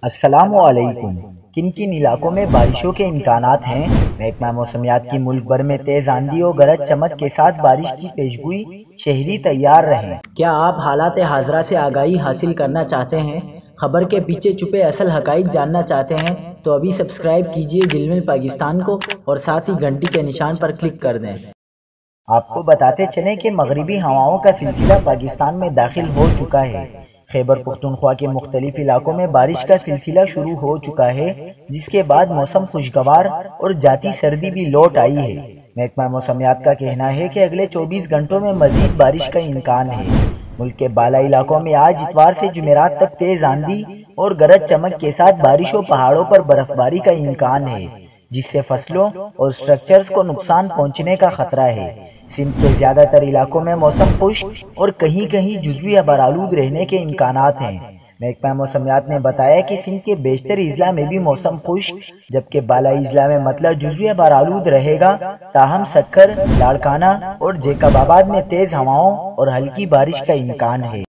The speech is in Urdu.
السلام علیکم۔ کن کن علاقوں میں بارشوں کے امکانات ہیں؟ محکمہ موسمیات کی ملک بھر میں تیز آندھی اور گرج چمک کے ساتھ بارش کی پیشگوئی، شہری تیار رہیں۔ کیا آپ حالات حاضرہ سے آگاہی حاصل کرنا چاہتے ہیں؟ خبر کے پیچھے چھپے اصل حقائق جاننا چاہتے ہیں تو ابھی سبسکرائب کیجئے جلمل پاکستان کو اور ساتھ ہی گھنٹی کے نشان پر کلک کر دیں۔ آپ کو بتاتے چلیں کہ مغربی ہواؤں کا سلسلہ پاکستان میں داخل ہو چکا ہے۔ خیبر پختونخوا کے مختلف علاقوں میں بارش کا سلسلہ شروع ہو چکا ہے، جس کے بعد موسم خوشگوار اور جاتی سردی بھی لوٹ آئی ہے۔ محکمہ موسمیات کا کہنا ہے کہ اگلے 24 گھنٹوں میں مزید بارش کا امکان ہے۔ ملک کے بالائی علاقوں میں آج اتوار سے جمعرات تک تیز آندھی اور گرج چمک کے ساتھ بارش اور پہاڑوں پر برف باری کا امکان ہے، جس سے فصلوں اور سٹرکچرز کو نقصان پہنچنے کا خطرہ ہے۔ سندھ کے زیادہ تر علاقوں میں موسم خشک اور کہیں کہیں جزوی غبارآلود رہنے کے امکانات ہیں۔ محکمہ موسمیات نے بتایا کہ سندھ کے بیشتر اضلاع میں بھی موسم خشک جبکہ بالائی اضلاع میں مطلع جزوی غبارآلود رہے گا، تاہم سکھر، لاڑکانہ اور جیکب آباد میں تیز ہواؤں اور ہلکی بارش کا امکان ہے۔